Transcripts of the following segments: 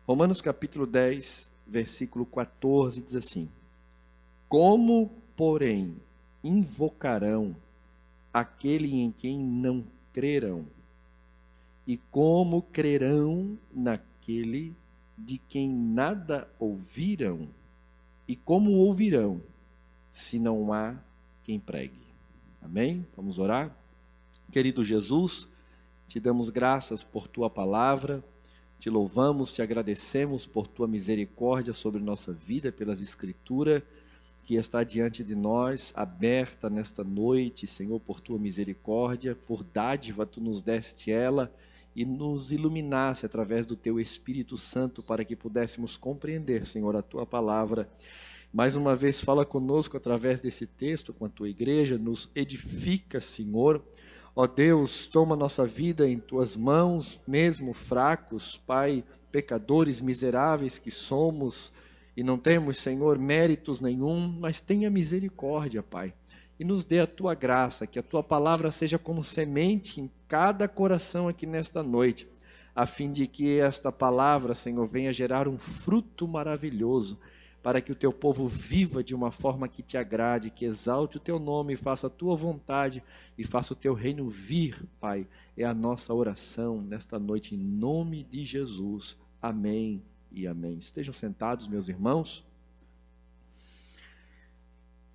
Romanos capítulo 10, versículo 14 diz assim: Como, porém, invocarão aquele em quem não creram? E como crerão naquele de quem nada ouviram? E como ouvirão, se não há quem pregue? Amém? Vamos orar? Querido Jesus, te damos graças por tua palavra, te louvamos, te agradecemos por tua misericórdia sobre nossa vida, pelas escrituras que está diante de nós, aberta nesta noite, Senhor, por tua misericórdia, por dádiva tu nos deste ela e nos iluminasse através do teu Espírito Santo para que pudéssemos compreender, Senhor, a tua palavra. Mais uma vez fala conosco através desse texto com a tua igreja, nos edifica, Senhor. Ó Deus, toma nossa vida em tuas mãos, mesmo fracos, Pai, pecadores miseráveis que somos, e não temos, Senhor, méritos nenhum, mas tenha misericórdia, Pai, e nos dê a tua graça, que a tua palavra seja como semente em cada coração aqui nesta noite, a fim de que esta palavra, Senhor, venha gerar um fruto maravilhoso, para que o teu povo viva de uma forma que te agrade, que exalte o teu nome, faça a tua vontade e faça o teu reino vir, Pai. É a nossa oração nesta noite, em nome de Jesus. Amém e amém. Estejam sentados, meus irmãos.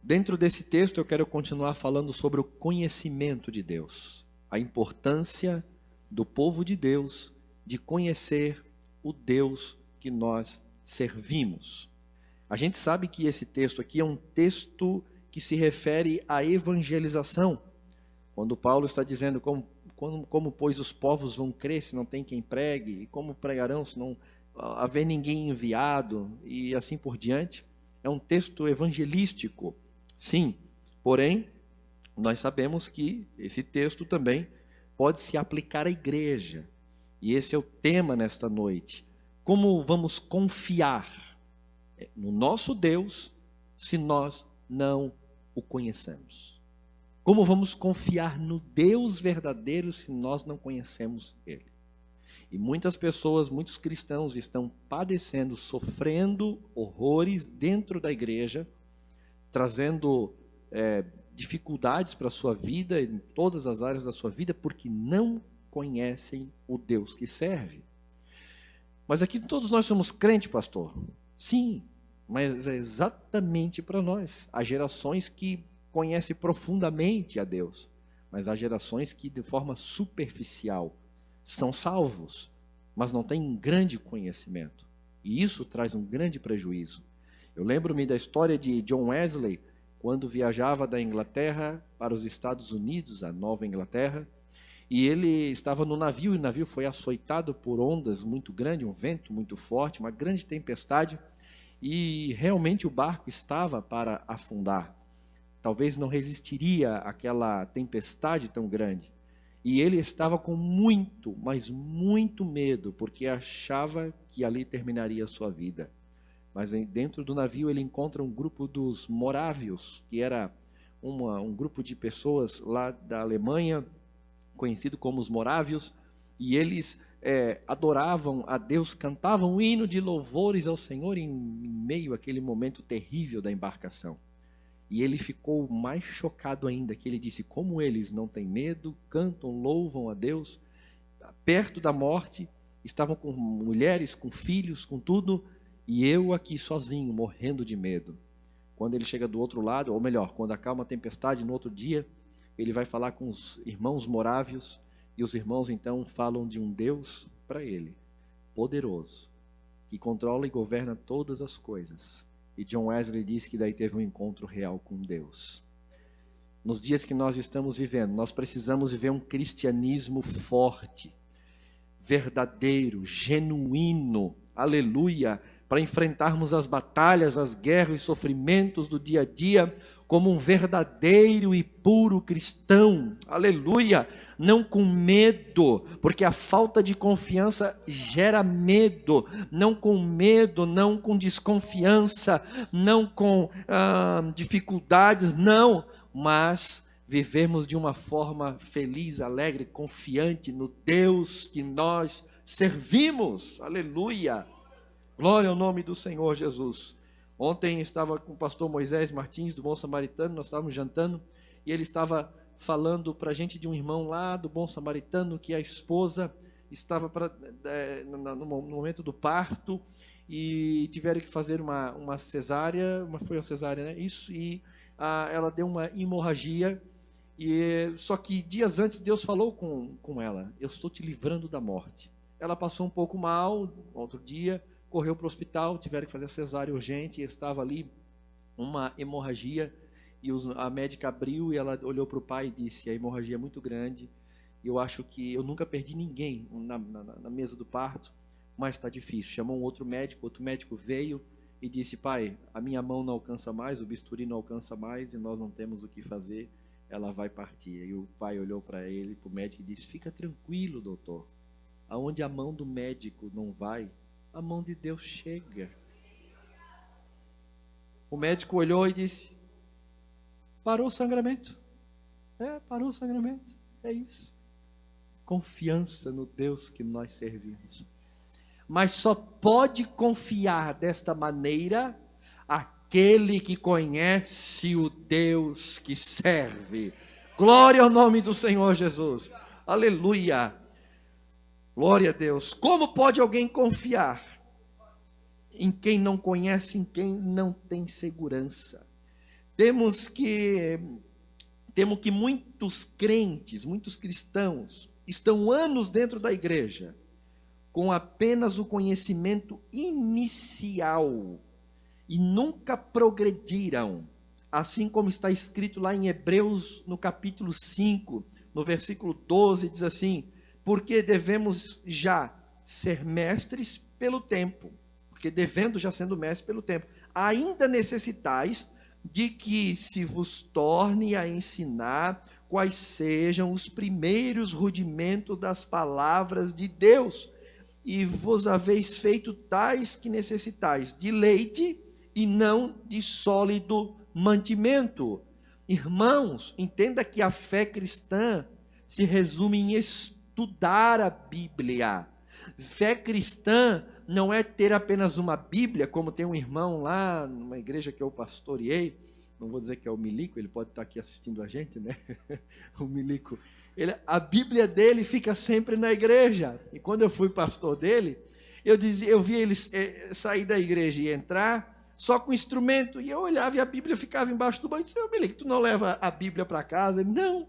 Dentro desse texto eu quero continuar falando sobre o conhecimento de Deus, a importância do povo de Deus de conhecer o Deus que nós servimos. A gente sabe que esse texto aqui é um texto que se refere à evangelização, quando Paulo está dizendo como pois os povos vão crer se não tem quem pregue, e como pregarão se não haver ninguém enviado, e assim por diante. É um texto evangelístico, sim, porém, nós sabemos que esse texto também pode se aplicar à igreja, e esse é o tema nesta noite. Como vamos confiar no nosso Deus se nós não o conhecemos? Como vamos confiar no Deus verdadeiro se nós não conhecemos Ele? E muitas pessoas, muitos cristãos estão padecendo, sofrendo horrores dentro da igreja, trazendo dificuldades para a sua vida, em todas as áreas da sua vida, porque não conhecem o Deus que serve. Mas aqui todos nós somos crentes, pastor. Sim, mas é exatamente para nós. Há gerações que conhecem profundamente a Deus, mas há gerações que de forma superficial são salvos, mas não têm um grande conhecimento. E isso traz um grande prejuízo. Eu lembro-me da história de John Wesley, quando viajava da Inglaterra para os Estados Unidos, a Nova Inglaterra, e ele estava no navio, e o navio foi açoitado por ondas muito grandes, um vento muito forte, uma grande tempestade, e realmente o barco estava para afundar. Talvez não resistiria àquela tempestade tão grande. E ele estava com muito, mas muito medo, porque achava que ali terminaria a sua vida. Mas dentro do navio ele encontra um grupo dos morávios, que era um grupo de pessoas lá da Alemanha, conhecido como os morávios, e eles adoravam a Deus, cantavam um hino de louvores ao Senhor em meio àquele momento terrível da embarcação. E ele ficou mais chocado ainda, que ele disse, como eles não têm medo, cantam, louvam a Deus, perto da morte, estavam com mulheres, com filhos, com tudo, e eu aqui sozinho, morrendo de medo. Quando ele chega do outro lado, ou melhor, quando acalma a tempestade, no outro dia, ele vai falar com os irmãos morávios, e os irmãos então falam de um Deus para ele, poderoso, que controla e governa todas as coisas. E John Wesley diz que daí teve um encontro real com Deus. Nos dias que nós estamos vivendo, nós precisamos viver um cristianismo forte, verdadeiro, genuíno, aleluia, para enfrentarmos as batalhas, as guerras e sofrimentos do dia a dia, como um verdadeiro e puro cristão, aleluia, não com medo, porque a falta de confiança gera medo, não com medo, não com desconfiança, não com dificuldades, não, mas vivemos de uma forma feliz, alegre, confiante no Deus que nós servimos, aleluia. Glória ao nome do Senhor Jesus. Ontem estava com o pastor Moisés Martins, do Bom Samaritano, nós estávamos jantando, e ele estava falando para a gente de um irmão lá do Bom Samaritano, que a esposa estava no momento do parto, e tiveram que fazer uma cesárea, foi uma cesárea, né? Isso, e ela deu uma hemorragia, só que dias antes Deus falou com ela: eu estou te livrando da morte. Ela passou um pouco mal, outro dia, correu para o hospital, tiveram que fazer a cesárea urgente, e estava ali uma hemorragia, e a médica abriu e ela olhou para o pai e disse: a hemorragia é muito grande, eu acho que eu nunca perdi ninguém na mesa do parto, mas está difícil. Chamou um outro médico veio e disse: pai, a minha mão não alcança mais, o bisturi não alcança mais, e nós não temos o que fazer, ela vai partir. E o pai olhou para ele, para o médico, e disse: fica tranquilo, doutor, aonde a mão do médico não vai, a mão de Deus chega. O médico olhou e disse: parou o sangramento. Parou o sangramento. É isso. Confiança no Deus que nós servimos. Mas só pode confiar desta maneira aquele que conhece o Deus que serve. Glória ao nome do Senhor Jesus. Aleluia. Glória a Deus. Como pode alguém confiar em quem não conhece, em quem não tem segurança? Temos que muitos crentes, muitos cristãos, estão anos dentro da igreja, com apenas o conhecimento inicial, e nunca progrediram, assim como está escrito lá em Hebreus, no capítulo 5, no versículo 12, diz assim: porque devemos já ser mestres pelo tempo, porque devendo já sendo mestres pelo tempo, ainda necessitais de que se vos torne a ensinar quais sejam os primeiros rudimentos das palavras de Deus, e vos haveis feito tais que necessitais de leite e não de sólido mantimento. Irmãos, entenda que a fé cristã se resume em estudar a Bíblia. Fé cristã não é ter apenas uma Bíblia, como tem um irmão lá numa igreja que eu pastoreei, não vou dizer que é o Milico, ele pode estar aqui assistindo a gente, né? O Milico, a Bíblia dele fica sempre na igreja. E quando eu fui pastor dele, eu vi ele sair da igreja e entrar só com instrumento, e eu olhava e a Bíblia ficava embaixo do banco. Eu disse: Milico, tu não leva a Bíblia para casa? Ele: não.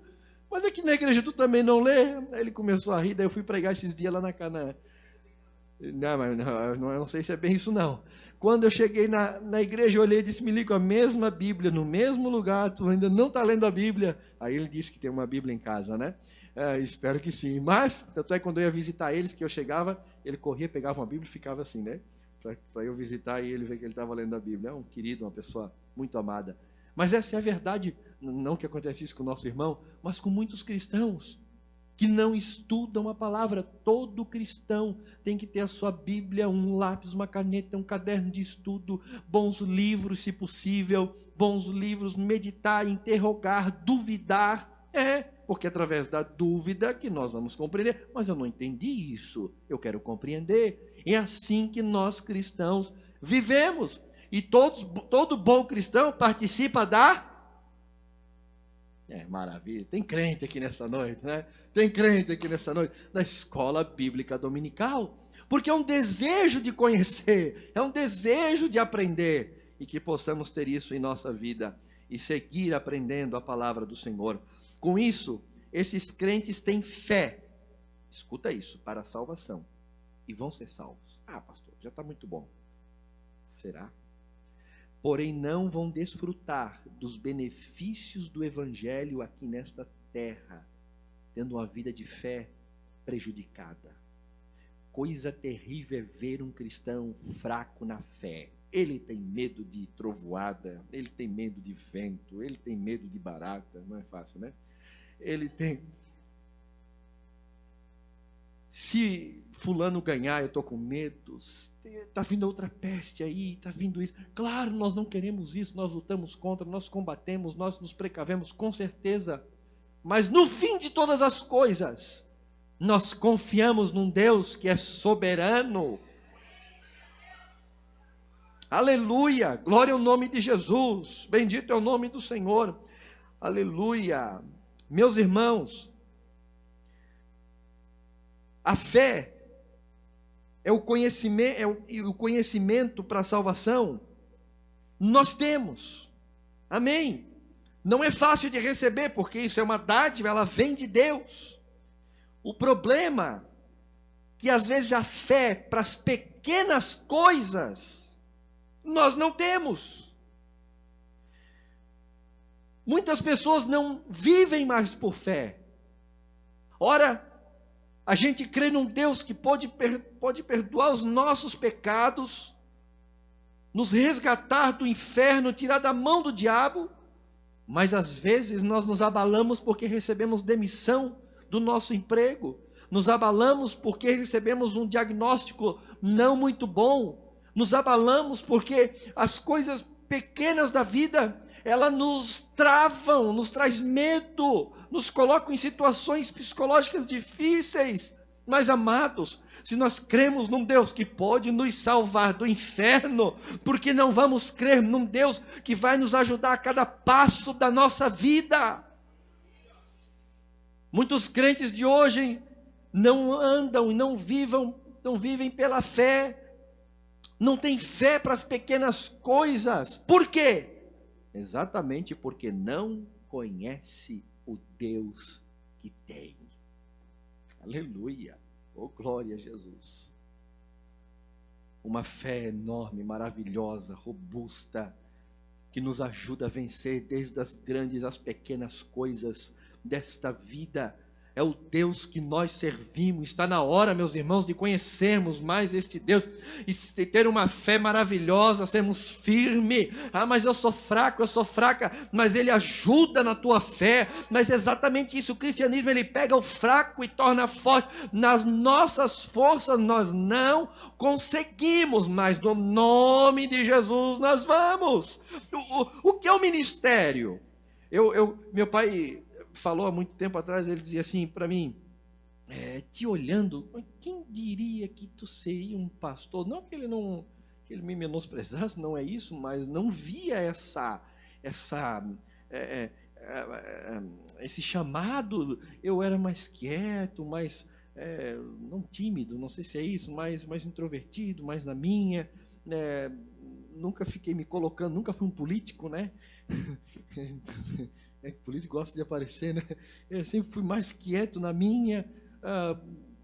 Mas aqui na igreja tu também não lê? Aí ele começou a rir, daí eu fui pregar esses dias lá na Canaã. Não, mas eu não sei se é bem isso não. Quando eu cheguei na igreja, eu olhei e disse: Milico, a mesma Bíblia, no mesmo lugar, tu ainda não está lendo a Bíblia? Aí ele disse que tem uma Bíblia em casa, né? Espero que sim. Mas, tanto é que quando eu ia visitar eles, que eu chegava, ele corria, pegava uma Bíblia e ficava assim, né? Para eu visitar e ele ver que ele estava lendo a Bíblia. É um querido, uma pessoa muito amada. Mas essa é a verdade, não que acontece isso com o nosso irmão, mas com muitos cristãos que não estudam a palavra. Todo cristão tem que ter a sua Bíblia, um lápis, uma caneta, um caderno de estudo, bons livros, se possível, bons livros, meditar, interrogar, duvidar. Porque é através da dúvida que nós vamos compreender. Mas eu não entendi isso, eu quero compreender. É assim que nós cristãos vivemos. E todo bom cristão participa da... maravilha, tem crente aqui nessa noite, né? Tem crente aqui nessa noite, da escola bíblica dominical. Porque é um desejo de conhecer, é um desejo de aprender. E que possamos ter isso em nossa vida e seguir aprendendo a palavra do Senhor. Com isso, esses crentes têm fé, escuta isso, para a salvação. E vão ser salvos. Pastor, já está muito bom. Será? Porém não vão desfrutar dos benefícios do Evangelho aqui nesta terra, tendo uma vida de fé prejudicada. Coisa terrível é ver um cristão fraco na fé. Ele tem medo de trovoada, ele tem medo de vento, ele tem medo de barata, não é fácil, né? Ele tem... Se fulano ganhar, eu estou com medo, está vindo outra peste aí, está vindo isso. Claro, nós não queremos isso, nós lutamos contra, nós combatemos, nós nos precavemos, com certeza. Mas no fim de todas as coisas, nós confiamos num Deus que é soberano. Aleluia, glória ao nome de Jesus, bendito é o nome do Senhor, aleluia. Meus irmãos, a fé é o conhecimento para a salvação, nós temos, amém. Não é fácil de receber, porque isso é uma dádiva, ela vem de Deus. O problema é que às vezes a fé para as pequenas coisas, nós não temos. Muitas pessoas não vivem mais por fé. Ora, a gente crê num Deus que pode perdoar os nossos pecados, nos resgatar do inferno, tirar da mão do diabo, mas às vezes nós nos abalamos porque recebemos demissão do nosso emprego, nos abalamos porque recebemos um diagnóstico não muito bom, nos abalamos porque as coisas pequenas da vida, elas nos travam, nos traz medo, nos colocam em situações psicológicas difíceis. Mas amados, se nós cremos num Deus que pode nos salvar do inferno, por que não vamos crer num Deus que vai nos ajudar a cada passo da nossa vida? Muitos crentes de hoje não andam e não vivem pela fé, não têm fé para as pequenas coisas. Por quê? Exatamente porque não conhece o Deus que tem. Aleluia, oh glória a Jesus. Uma fé enorme, maravilhosa, robusta, que nos ajuda a vencer desde as grandes às pequenas coisas desta vida. É o Deus que nós servimos. Está na hora, meus irmãos, de conhecermos mais este Deus e ter uma fé maravilhosa, sermos firmes. Mas eu sou fraco, eu sou fraca, mas Ele ajuda na tua fé. Mas é exatamente isso, o cristianismo, ele pega o fraco e torna forte. Nas nossas forças nós não conseguimos, mas no nome de Jesus nós vamos. O que é o ministério? Meu pai falou há muito tempo atrás, ele dizia assim para mim, te olhando, quem diria que tu seria um pastor? Não que ele me menosprezasse, não é isso, mas não via esse chamado. Eu era mais quieto, mais não tímido, não sei se é isso, mais introvertido, mais na minha, nunca fiquei me colocando, nunca fui um político, né? Político gosta de aparecer, né? Eu sempre fui mais quieto na minha,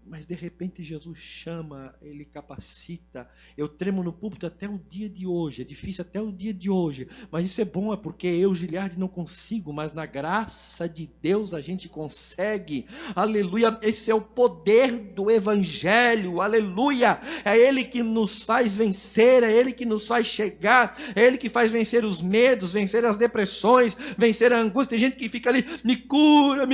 mas de repente Jesus chama, Ele capacita. Eu tremo no púlpito até o dia de hoje, é difícil até o dia de hoje, mas isso é bom, é porque eu, Giliardi, não consigo, mas na graça de Deus a gente consegue. Aleluia, esse é o poder do Evangelho, aleluia. É Ele que nos faz vencer, é Ele que nos faz chegar, é Ele que faz vencer os medos, vencer as depressões, vencer a angústia. Tem gente que fica ali, me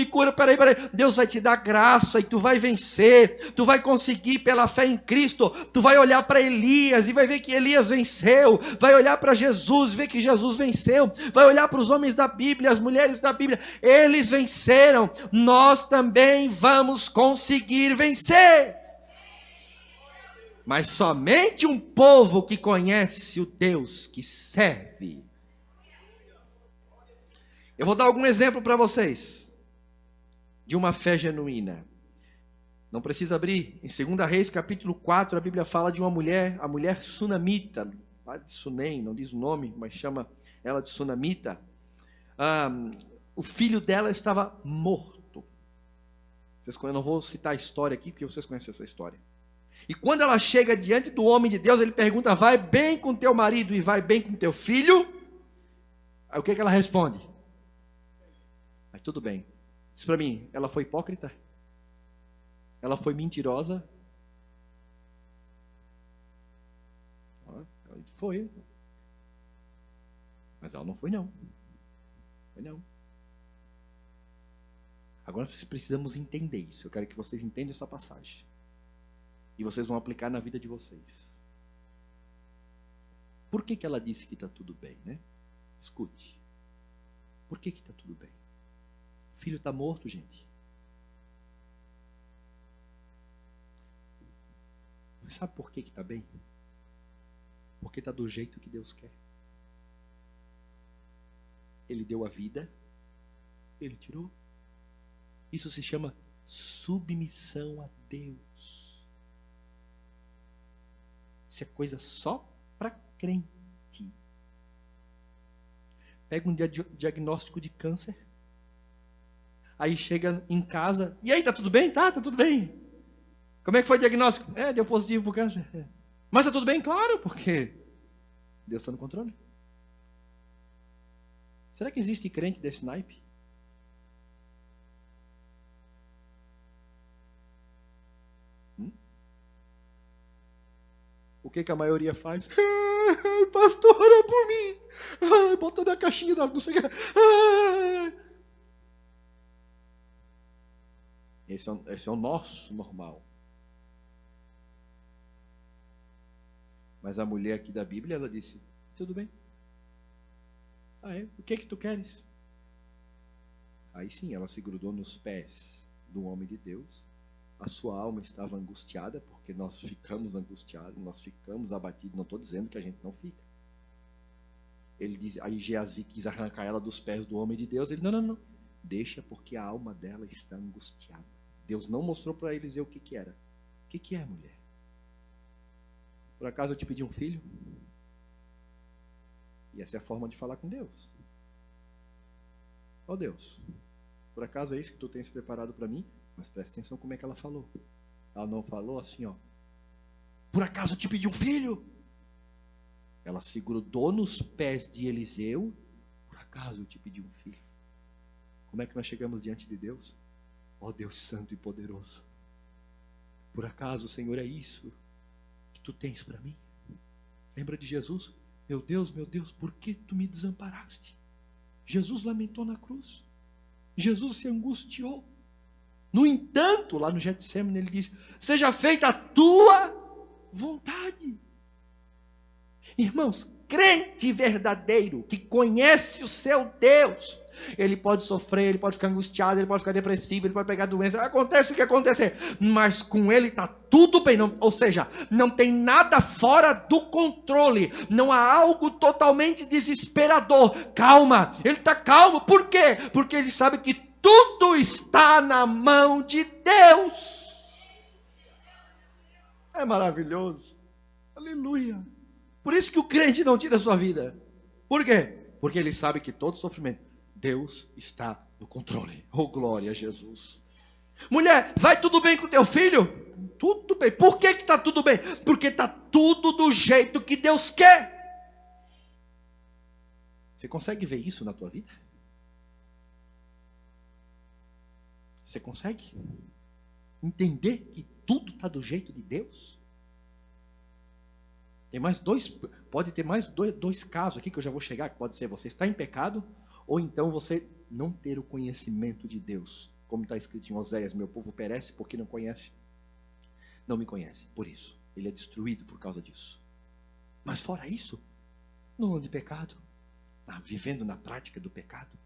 cura, peraí, Deus vai te dar graça e tu vai vencer. Tu vai conseguir pela fé em Cristo. Tu vai olhar para Elias e vai ver que Elias venceu, vai olhar para Jesus e ver que Jesus venceu, vai olhar para os homens da Bíblia, as mulheres da Bíblia, eles venceram. Nós também vamos conseguir vencer, mas somente um povo que conhece o Deus que serve. Eu vou dar algum exemplo para vocês de uma fé genuína. Não precisa abrir. Em 2 Reis, capítulo 4, a Bíblia fala de uma mulher, a mulher sunamita, lá de Sunem, não diz o nome, mas chama ela de sunamita. O filho dela estava morto. Eu não vou citar a história aqui, porque vocês conhecem essa história. E quando ela chega diante do homem de Deus, ele pergunta, vai bem com teu marido e vai bem com teu filho? Aí o que ela responde? Aí tudo bem. Diz para mim, ela foi hipócrita? Ela foi mentirosa? Foi. Mas ela não foi, não. Foi, não. Agora nós precisamos entender isso. Eu quero que vocês entendam essa passagem. E vocês vão aplicar na vida de vocês. Por que ela disse que está tudo bem, né? Escute. Por que está tudo bem? O filho está morto, gente. Mas sabe por que está bem? Porque está do jeito que Deus quer. Ele deu a vida, Ele tirou. Isso se chama submissão a Deus. Isso é coisa só para crente. Pega um diagnóstico de câncer, aí chega em casa, e aí, tá tudo bem? Tá tudo bem. Como é que foi o diagnóstico? Deu positivo pro câncer. Mas tá tudo bem? Claro, porque Deus está no controle. Será que existe crente desse naipe? O que a maioria faz? Pastor, ora por mim. Bota na caixinha da não sei o que. Esse é o nosso normal. Mas a mulher aqui da Bíblia, ela disse, tudo bem. O que tu queres? Aí sim, ela se grudou nos pés do homem de Deus. A sua alma estava angustiada, porque nós ficamos angustiados, nós ficamos abatidos. Não estou dizendo que a gente não fica. Ele diz, aí Geazi quis arrancar ela dos pés do homem de Deus. Ele, não. Deixa, porque a alma dela está angustiada. Deus não mostrou para Eliseu o que era. O que é, mulher? Por acaso eu te pedi um filho? E essa é a forma de falar com Deus. Deus, por acaso é isso que tu tens preparado para mim? Mas presta atenção como é que ela falou. Ela não falou assim, por acaso eu te pedi um filho? Ela se grudou nos pés de Eliseu. Por acaso eu te pedi um filho? Como é que nós chegamos diante de Deus? Deus santo e poderoso, por acaso, Senhor, é isso que tu tens para mim? Lembra de Jesus? Meu Deus, por que tu me desamparaste? Jesus lamentou na cruz. Jesus se angustiou. No entanto, lá no Getsêmani, ele disse, seja feita a tua vontade. Irmãos, crente verdadeiro, que conhece o seu Deus, ele pode sofrer, ele pode ficar angustiado, ele pode ficar depressivo, ele pode pegar doença, acontece o que acontecer, mas com ele está tudo bem, ou seja, não tem nada fora do controle, não há algo totalmente desesperador. Calma, ele está calmo, por quê? Porque ele sabe que tudo está na mão de Deus. É maravilhoso, aleluia. Por isso que o crente não tira a sua vida. Por quê? Porque ele sabe que todo sofrimento, Deus está no controle. Glória a Jesus. Mulher, vai tudo bem com teu filho? Tudo bem. Por que está tudo bem? Porque está tudo do jeito que Deus quer. Você consegue ver isso na tua vida? Você consegue entender que tudo está do jeito de Deus? Tem mais pode ter mais dois casos aqui que eu já vou chegar, que pode ser você está em pecado, ou então você não ter o conhecimento de Deus. Como está escrito em Oséias, meu povo perece porque não me conhece, por isso. Ele é destruído por causa disso. Mas fora isso, não ando de pecado, vivendo na prática do pecado.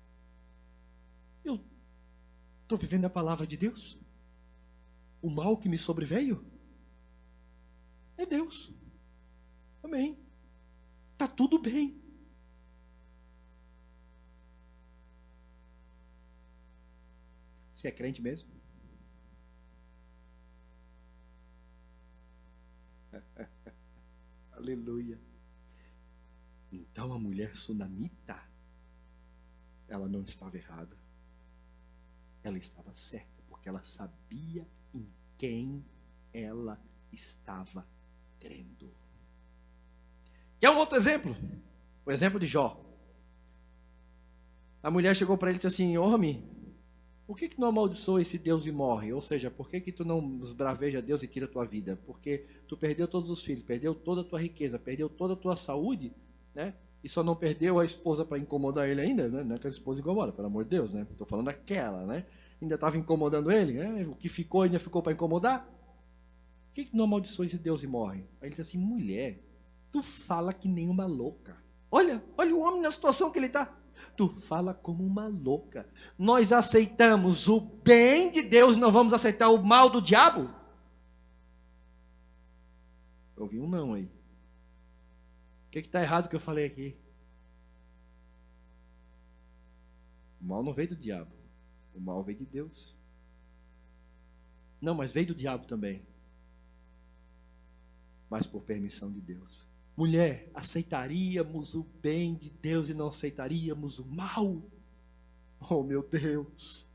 Eu estou vivendo a palavra de Deus. O mal que me sobreveio é Deus. Amém. Está tudo bem. Você é crente mesmo? Aleluia. Então a mulher sunamita, ela não estava errada. Ela estava certa, porque ela sabia em quem ela estava crendo. Quer um outro exemplo? O exemplo de Jó. A mulher chegou para ele e disse assim, homem, por que não amaldiçoa esse Deus e morre? Ou seja, por que tu não esbraveja Deus e tira a tua vida? Porque tu perdeu todos os filhos, perdeu toda a tua riqueza, perdeu toda a tua saúde, né? E só não perdeu a esposa para incomodar ele ainda, né? Não é que a esposa incomoda, pelo amor de Deus, né? Estou falando daquela, né? Ainda estava incomodando ele, né? O que ficou ainda ficou para incomodar. Por que não amaldiçoa esse Deus e morre? Aí ele disse assim, mulher, tu fala que nem uma louca. Olha o homem na situação que ele está. Tu fala como uma louca. Nós aceitamos o bem de Deus e não vamos aceitar o mal do diabo? Eu ouvi um não aí. O que está errado que eu falei aqui? O mal não veio do diabo. O mal veio de Deus. Não, mas veio do diabo também. Mas por permissão de Deus. Mulher, aceitaríamos o bem de Deus e não aceitaríamos o mal? Oh, meu Deus.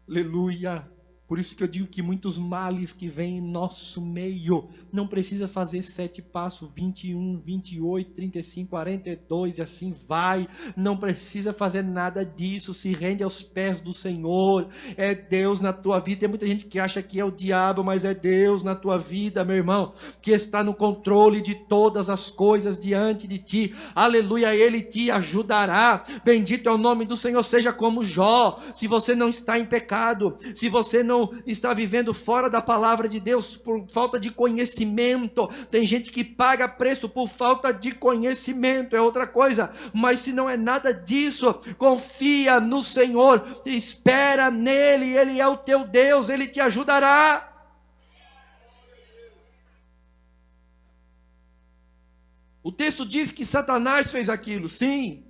Aleluia. Por isso que eu digo que muitos males que vêm em nosso meio, não precisa fazer 7 passos, 21, 28, 35, 42 e assim vai. Não precisa fazer nada disso, se rende aos pés do Senhor. É Deus na tua vida. Tem muita gente que acha que é o diabo, mas é Deus na tua vida, meu irmão, que está no controle de todas as coisas diante de ti. Aleluia, Ele te ajudará. Bendito é o nome do Senhor. Seja como Jó. Se você não está em pecado, se você não está vivendo fora da palavra de Deus por falta de conhecimento, tem gente que paga preço por falta de conhecimento, é outra coisa, mas se não é nada disso, confia no Senhor, espera nele, Ele é o teu Deus, Ele te ajudará. O texto diz que Satanás fez aquilo, sim,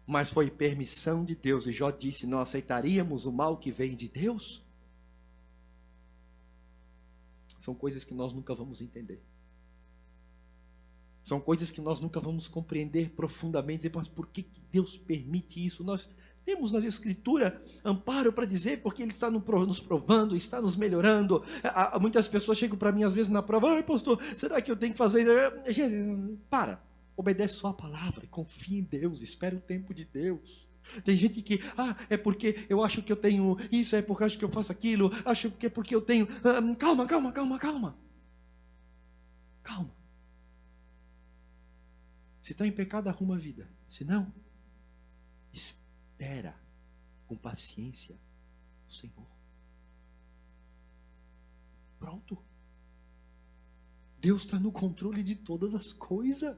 mas foi permissão de Deus, e Jó disse, não aceitaríamos o mal que vem de Deus? São coisas que nós nunca vamos entender. São coisas que nós nunca vamos compreender profundamente. Dizer, mas por que Deus permite isso? Nós temos nas Escrituras amparo para dizer, porque Ele está nos provando, está nos melhorando. Muitas pessoas chegam para mim às vezes na prova, ai pastor, será que eu tenho que fazer isso? Gente, obedece só a palavra, confia em Deus, espera o tempo de Deus. Tem gente que, é porque eu acho que eu tenho isso, é porque eu acho que eu faço aquilo, acho que é porque eu tenho... Calma. Se está em pecado, arruma a vida. Se não, espera com paciência o Senhor. Pronto. Deus está no controle de todas as coisas.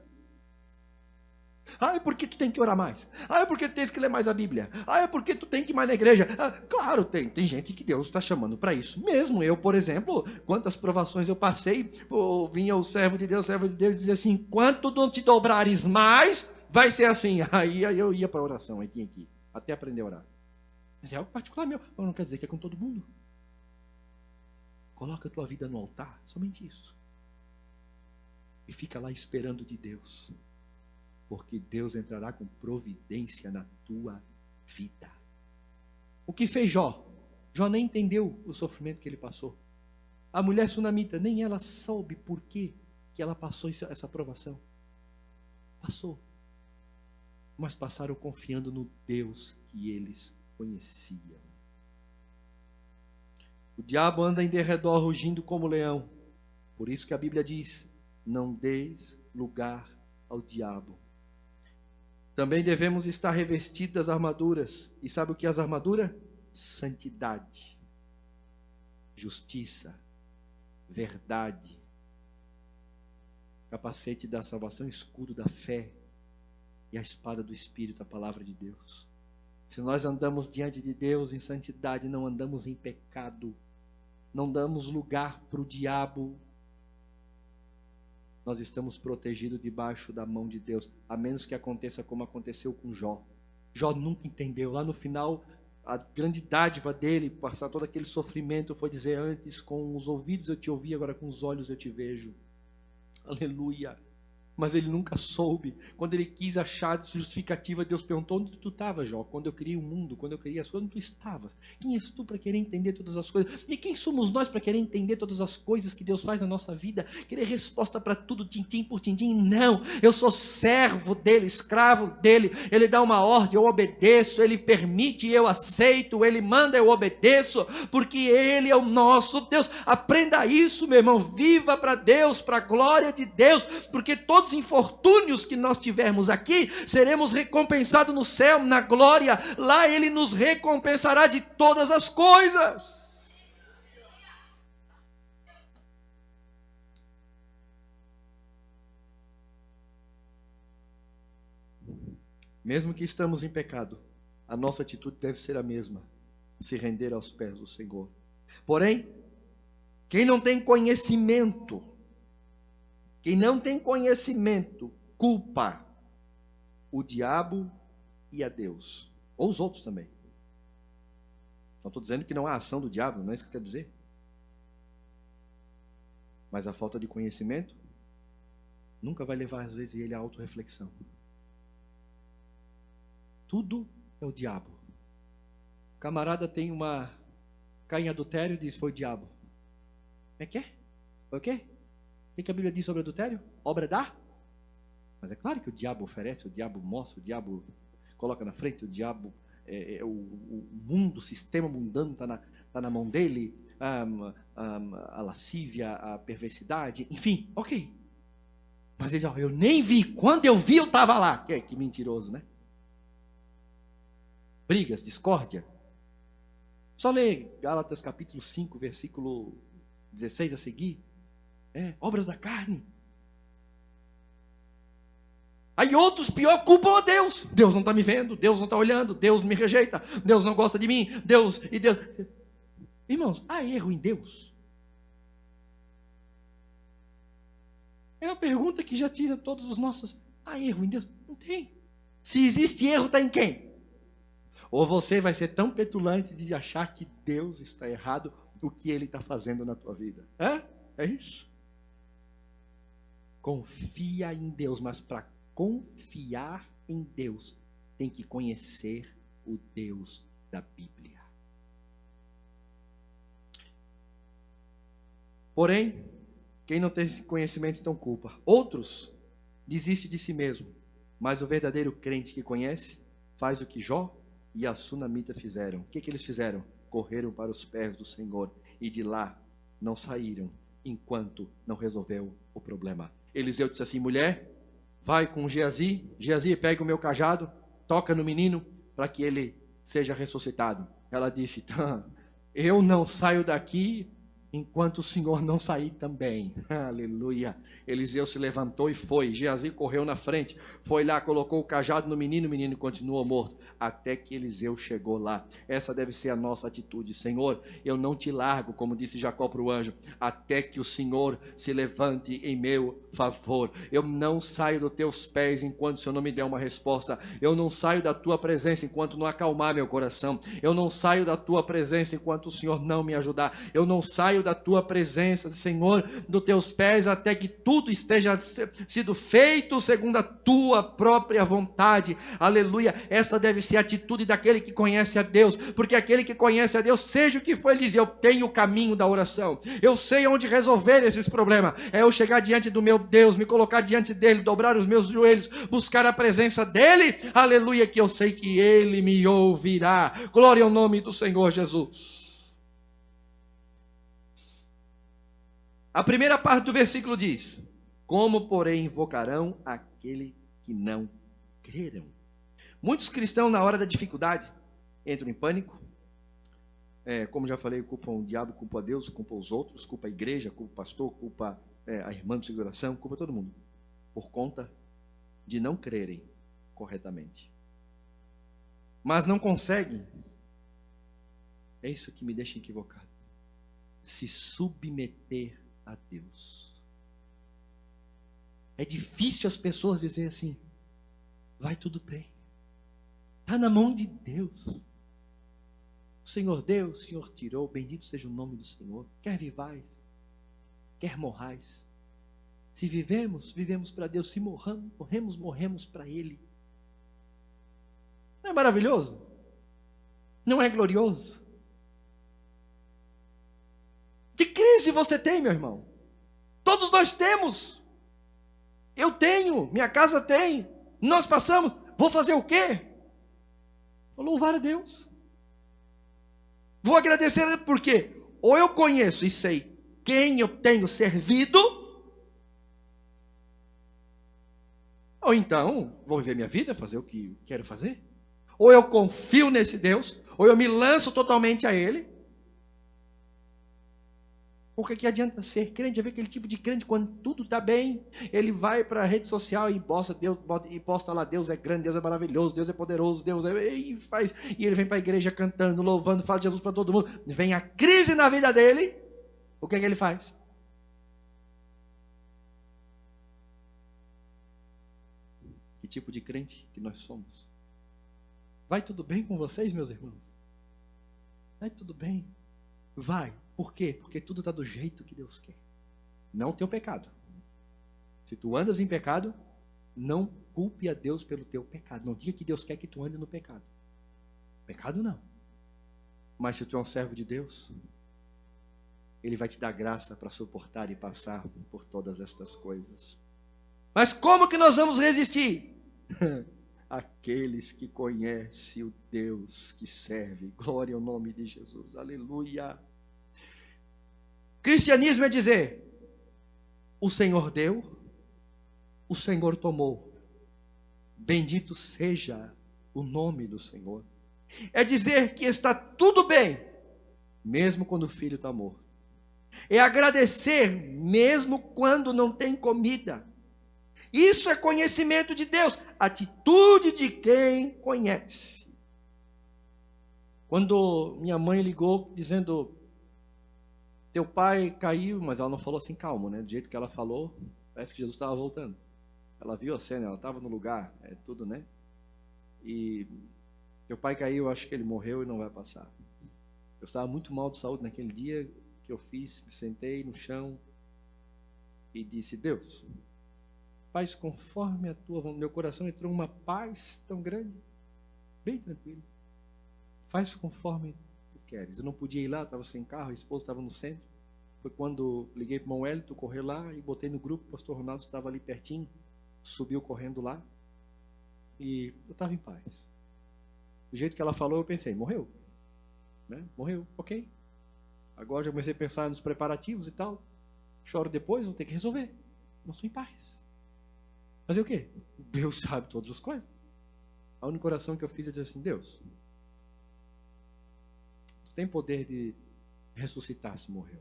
É porque tu tem que orar mais. É porque tu tens que ler mais a Bíblia. É porque tu tem que ir mais na igreja. Claro, tem gente que Deus está chamando para isso. Mesmo eu, por exemplo, quantas provações eu passei, vinha o servo de Deus e dizia assim, enquanto não te dobrares mais, vai ser assim. Aí eu ia para a oração, aí tinha que ir, até aprender a orar. Mas é algo particular meu. Não quer dizer que é com todo mundo. Coloca a tua vida no altar, somente isso. E fica lá esperando de Deus. Porque Deus entrará com providência na tua vida. O que fez Jó? Jó nem entendeu o sofrimento que ele passou. A mulher sunamita, nem ela soube por que ela passou essa provação. Passou. Mas passaram confiando no Deus que eles conheciam. O diabo anda em derredor rugindo como leão. Por isso que a Bíblia diz, não deis lugar ao diabo. Também devemos estar revestidos das armaduras. E sabe o que é as armaduras? Santidade, justiça, verdade, capacete da salvação, escudo da fé e a espada do Espírito, a palavra de Deus. Se nós andamos diante de Deus em santidade, não andamos em pecado, não damos lugar para o diabo, nós estamos protegidos debaixo da mão de Deus, a menos que aconteça como aconteceu com Jó. Jó nunca entendeu. Lá no final, a grande dádiva dele, passar todo aquele sofrimento, foi dizer, antes com os ouvidos eu te ouvi, agora com os olhos eu te vejo. Aleluia. Mas ele nunca soube. Quando ele quis achar justificativa, Deus perguntou, onde tu estavas, Jó? Quando eu criei o mundo, quando eu criei as coisas, onde tu estavas? Quem és tu para querer entender todas as coisas? E quem somos nós para querer entender todas as coisas que Deus faz na nossa vida? Querer resposta para tudo, tintim por tintim? Não, eu sou servo dele, escravo dele. Ele dá uma ordem, eu obedeço. Ele permite, eu aceito. Ele manda, eu obedeço. Porque ele é o nosso Deus. Aprenda isso, meu irmão. Viva para Deus, para a glória de Deus. Porque todos os infortúnios que nós tivermos aqui, seremos recompensados no céu, na glória. Lá Ele nos recompensará de todas as coisas. Mesmo que estamos em pecado, a nossa atitude deve ser a mesma, se render aos pés do Senhor. Porém, quem não tem conhecimento culpa o diabo e a Deus, ou os outros também. Não estou dizendo que não há ação do diabo, não é isso que eu quero dizer. Mas a falta de conhecimento nunca vai levar, às vezes, ele à autorreflexão. Tudo é o diabo. O camarada cai em adultério e diz, foi o diabo. É que? Foi o quê? O que a Bíblia diz sobre adultério? Obra da? Mas é claro que o diabo oferece, o diabo mostra, o diabo coloca na frente, o diabo, o mundo, o sistema mundano está na mão dele, a lascívia, a perversidade, enfim, ok. Mas ele diz, eu nem vi, quando eu vi eu estava lá. Que mentiroso, né? Brigas, discórdia. Só lê Gálatas capítulo 5, versículo 16 a seguir. Obras da carne. Aí outros, pior, culpam a Deus. Deus não está me vendo, Deus não está olhando, Deus me rejeita, Deus não gosta de mim, Deus. Irmãos, há erro em Deus? É uma pergunta que já tira todos os nossos. Há erro em Deus? Não tem. Se existe erro, está em quem? Ou você vai ser tão petulante de achar que Deus está errado o que Ele está fazendo na tua vida. É isso? Confia em Deus, mas para confiar em Deus, tem que conhecer o Deus da Bíblia. Porém, quem não tem esse conhecimento, então culpa. Outros desistem de si mesmo, mas o verdadeiro crente que conhece, faz o que Jó e a sunamita fizeram. O que eles fizeram? Correram para os pés do Senhor e de lá não saíram, enquanto não resolveu o problema. Eliseu disse assim, mulher, vai com Geazi, pega o meu cajado, toca no menino, para que ele seja ressuscitado. Ela disse, eu não saio daqui enquanto o Senhor não sair também. Aleluia. Eliseu se levantou e foi. Geazi correu na frente, foi lá, colocou o cajado no menino, o menino continuou morto, até que Eliseu chegou lá. Essa deve ser a nossa atitude. Senhor, eu não te largo, como disse Jacó para o anjo, até que o Senhor se levante em meu favor. Eu não saio dos teus pés enquanto o Senhor não me der uma resposta. Eu não saio da tua presença enquanto não acalmar meu coração. Eu não saio da tua presença enquanto o Senhor não me ajudar. Eu não saio da tua presença, Senhor, dos teus pés, até que tudo esteja sido feito segundo a tua própria vontade. Aleluia. Essa deve ser a atitude daquele que conhece a Deus, porque aquele que conhece a Deus, seja o que for, ele diz, eu tenho o caminho da oração, eu sei onde resolver esses problemas, é eu chegar diante do meu Deus, me colocar diante dele, dobrar os meus joelhos, buscar a presença dele, aleluia, que eu sei que ele me ouvirá. Glória ao nome do Senhor Jesus. A primeira parte do versículo diz, como porém invocarão aquele que não creram? Muitos cristãos, na hora da dificuldade, entram em pânico. Como já falei, culpam o diabo, culpam a Deus, culpam os outros, culpam a igreja, culpam o pastor, culpam a irmã de seguração, culpam todo mundo, por conta de não crerem corretamente. Mas não conseguem. É isso que me deixa equivocado. Se submeter a Deus. É difícil as pessoas dizerem assim, vai tudo bem. Está na mão de Deus. O Senhor deu, o Senhor tirou, bendito seja o nome do Senhor. Quer vivais, quer morrais. Se vivemos, vivemos para Deus. Se morremos, morremos para Ele. Não é maravilhoso? Não é glorioso? Que crise você tem, meu irmão? Todos nós temos. Eu tenho, minha casa tem. Nós passamos. Vou fazer o quê? Vou louvar a Deus. Vou agradecer a Deus, porque ou eu conheço e sei quem eu tenho servido, ou então vou viver minha vida, fazer o que quero fazer. Ou eu confio nesse Deus, ou eu me lanço totalmente a Ele. Porque que adianta ser crente? Já vê aquele tipo de crente, quando tudo está bem, ele vai para a rede social e posta lá, Deus é grande, Deus é maravilhoso, Deus é poderoso, e ele vem para a igreja cantando, louvando, fala de Jesus para todo mundo. Vem a crise na vida dele, o que ele faz? que tipo de crente que nós somos. Vai tudo bem com vocês, meus irmãos? Vai tudo bem? Vai. Por quê? Porque tudo está do jeito que Deus quer. Não o teu pecado. Se tu andas em pecado, não culpe a Deus pelo teu pecado. Não diga que Deus quer que tu ande no pecado. Pecado não. Mas se tu é um servo de Deus, Ele vai te dar graça para suportar e passar por todas estas coisas. Mas como que nós vamos resistir? Aqueles que conhecem o Deus que serve. Glória ao nome de Jesus. Aleluia. Cristianismo é dizer: o Senhor deu, o Senhor tomou. Bendito seja o nome do Senhor. É dizer que está tudo bem, mesmo quando o filho está morto. É agradecer, mesmo quando não tem comida. Isso é conhecimento de Deus, atitude de quem conhece. Quando minha mãe ligou dizendo: teu pai caiu, mas ela não falou assim calmo, né? Do jeito que ela falou, parece que Jesus estava voltando. Ela viu a cena, ela estava no lugar, é tudo, né? E teu pai caiu, acho que ele morreu e não vai passar. Eu estava muito mal de saúde naquele dia. Que eu fiz, me sentei no chão e disse: Deus, faz conforme a tua vontade. Meu coração entrou uma paz tão grande, bem tranquilo. Faz conforme tu queres. Eu não podia ir lá, estava sem carro, a esposa estava no centro. Foi quando liguei para o irmão Wellington, correr lá e botei no grupo. O pastor Ronaldo estava ali pertinho, subiu correndo lá e eu estava em paz. Do jeito que ela falou, eu pensei: morreu, né? Morreu, ok. Agora já comecei a pensar nos preparativos e tal. Choro depois, vou ter que resolver. Mas estou em paz. Fazer o quê? Deus sabe todas as coisas. A única oração que eu fiz é dizer assim: Deus, tu tem poder de ressuscitar se morreu.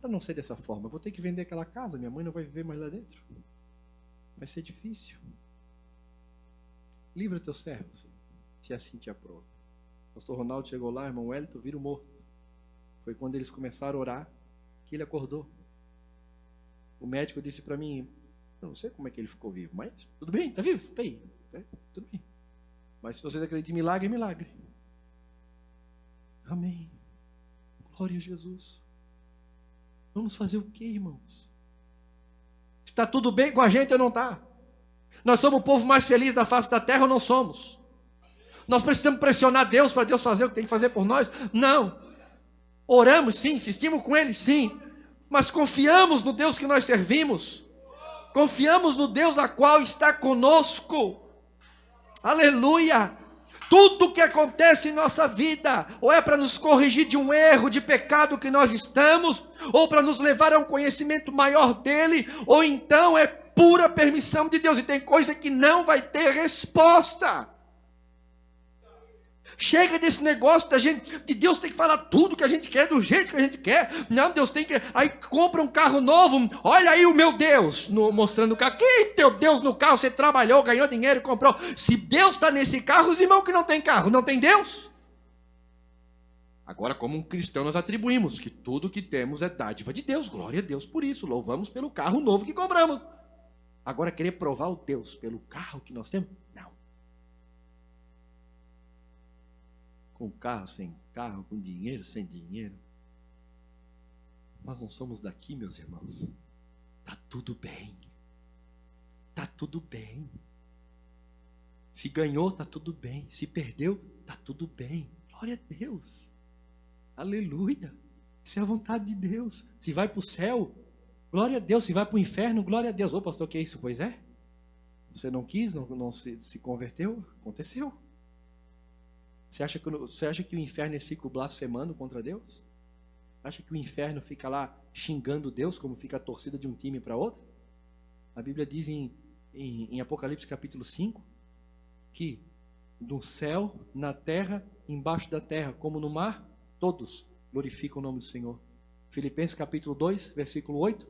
Para não ser dessa forma, eu vou ter que vender aquela casa. Minha mãe não vai viver mais lá dentro. Vai ser difícil. Livra teu servo, Senhor, se assim te aprova. O pastor Ronaldo chegou lá, irmão Wellington, vira o morto. Foi quando eles começaram a orar que ele acordou. O médico disse para mim: eu não sei como é que ele ficou vivo, mas tudo bem, está vivo, está aí, tudo bem. Mas se vocês acreditam em milagre, é milagre. Amém. Glória a Jesus. Vamos fazer o que, irmãos? Está tudo bem com a gente ou não está? Nós somos o povo mais feliz da face da terra ou não somos? Nós precisamos pressionar Deus para Deus fazer o que tem que fazer por nós? Não. Oramos, sim, insistimos com Ele, sim, mas confiamos no Deus que nós servimos, confiamos no Deus a qual está conosco. Aleluia! Tudo que acontece em nossa vida, ou é para nos corrigir de um erro, de pecado que nós estamos, ou para nos levar a um conhecimento maior dEle, ou então é pura permissão de Deus, e tem coisa que não vai ter resposta. Chega desse negócio da gente, de Deus tem que falar tudo que a gente quer, do jeito que a gente quer. Não, Deus tem que, aí compra um carro novo, olha aí o meu Deus, mostrando o carro. Quem teu Deus no carro? Você trabalhou, ganhou dinheiro, comprou. Se Deus está nesse carro, os irmãos que não tem carro, não tem Deus? Agora, como um cristão, nós atribuímos que tudo que temos é dádiva de Deus. Glória a Deus por isso, louvamos pelo carro novo que compramos. Agora, querer provar o Deus pelo carro que nós temos? Não. Com carro, sem carro, com dinheiro, sem dinheiro. Nós não somos daqui, meus irmãos. Está tudo bem. Está tudo bem. Se ganhou, está tudo bem. Se perdeu, está tudo bem. Glória a Deus. Aleluia. Isso é a vontade de Deus. Se vai para o céu, glória a Deus. Se vai para o inferno, glória a Deus. Ô pastor, o que é isso? Pois é. Você não quis, não se converteu? Aconteceu. Você acha que o inferno fica blasfemando contra Deus? Acha que o inferno fica lá xingando Deus, como fica a torcida de um time para outro? A Bíblia diz em Apocalipse capítulo 5, que no céu, na terra, embaixo da terra, como no mar, todos glorificam o nome do Senhor. Filipenses capítulo 2, versículo 8,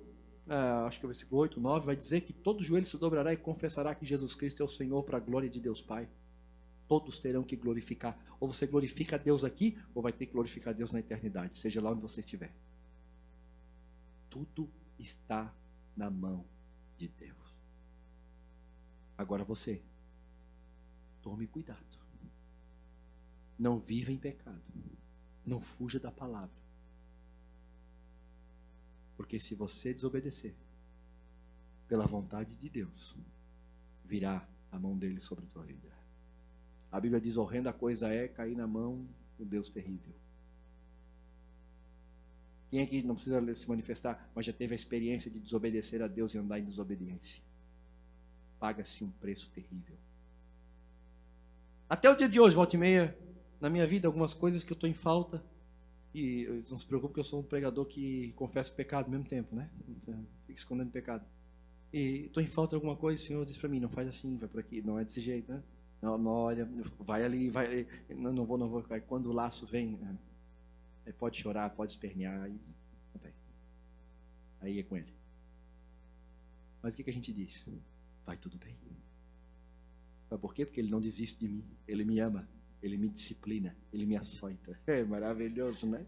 acho que é o versículo 8, 9, vai dizer que todo joelho se dobrará e confessará que Jesus Cristo é o Senhor para a glória de Deus Pai. Todos terão que glorificar. Ou você glorifica a Deus aqui, ou vai ter que glorificar a Deus na eternidade, seja lá onde você estiver. Tudo está na mão de Deus. Agora você, tome cuidado. Não viva em pecado. Não fuja da palavra. Porque se você desobedecer, pela vontade de Deus, virá a mão dele sobre a tua vida. A Bíblia diz: horrenda coisa é cair na mão do Deus terrível. Quem aqui não precisa se manifestar, mas já teve a experiência de desobedecer a Deus e andar em desobediência? Paga-se um preço terrível. Até o dia de hoje, volta e meia, na minha vida, algumas coisas que eu estou em falta. E não se preocupe que eu sou um pregador que confessa o pecado ao mesmo tempo, né? Fica escondendo pecado. E estou em falta de alguma coisa, o Senhor diz para mim: não faz assim, vai por aqui, não é desse jeito, né? Não, olha, vai ali, vai. Não vou. Aí quando o laço vem, pode chorar, pode espernear, aí é com ele. Mas o que a gente diz? Vai tudo bem. Sabe por quê? Porque ele não desiste de mim, ele me ama, ele me disciplina, ele me açoita. É maravilhoso, né?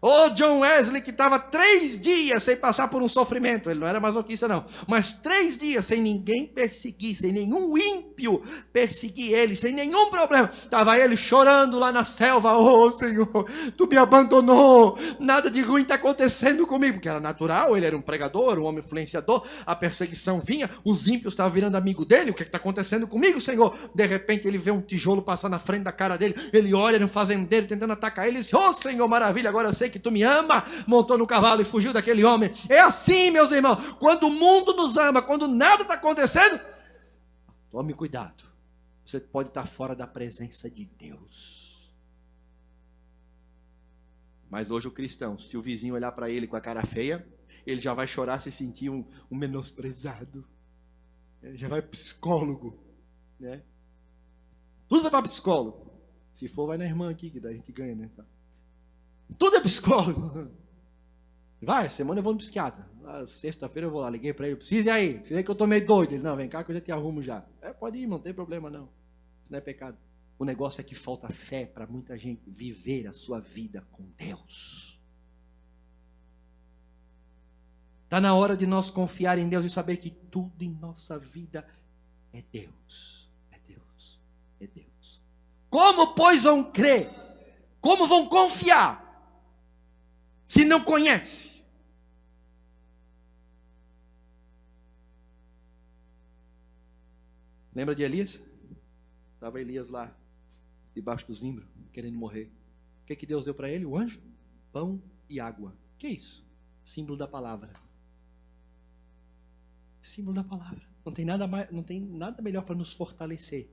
Ô John Wesley, que estava 3 dias sem passar por um sofrimento. Ele não era masoquista não, mas 3 dias sem ninguém perseguir, sem nenhum ímpio perseguir ele, sem nenhum problema. Estava ele chorando lá na selva: oh Senhor, tu me abandonou, nada de ruim está acontecendo comigo. Porque era natural, ele era um pregador, um homem influenciador, a perseguição vinha, os ímpios estavam virando amigo dele. O que está acontecendo comigo, Senhor? De repente ele vê um tijolo passar na frente da cara dele, ele olha no fazendeiro tentando atacar ele e diz: oh Senhor, maravilha, agora eu sei que tu me ama. Montou no cavalo e fugiu daquele homem. É assim, meus irmãos, quando o mundo nos ama, quando nada está acontecendo, tome cuidado, você pode estar fora da presença de Deus. Mas hoje o cristão, se o vizinho olhar para ele com a cara feia, ele já vai chorar, se sentir um menosprezado, ele já vai para psicólogo, né? Tudo vai para psicólogo. Se for, vai na irmã aqui, que daí a gente ganha, né? Tudo é psicólogo. Vai, semana eu vou no psiquiatra. Sexta-feira eu vou lá, liguei para ele: precisa ir aí, precisa que eu tô meio doido. Ele: não, vem cá que eu já te arrumo já. Pode ir, não tem problema não. Isso não é pecado. O negócio é que falta fé para muita gente viver a sua vida com Deus. Está na hora de nós confiar em Deus e saber que tudo em nossa vida é Deus. É Deus. É Deus. Como, pois, vão crer? Como vão confiar se não conhece? Lembra de Elias? Estava Elias lá, debaixo do zimbro, querendo morrer. O que Deus deu para ele? O anjo? Pão e água. O que é isso? Símbolo da palavra. Símbolo da palavra. Não tem nada melhor para nos fortalecer.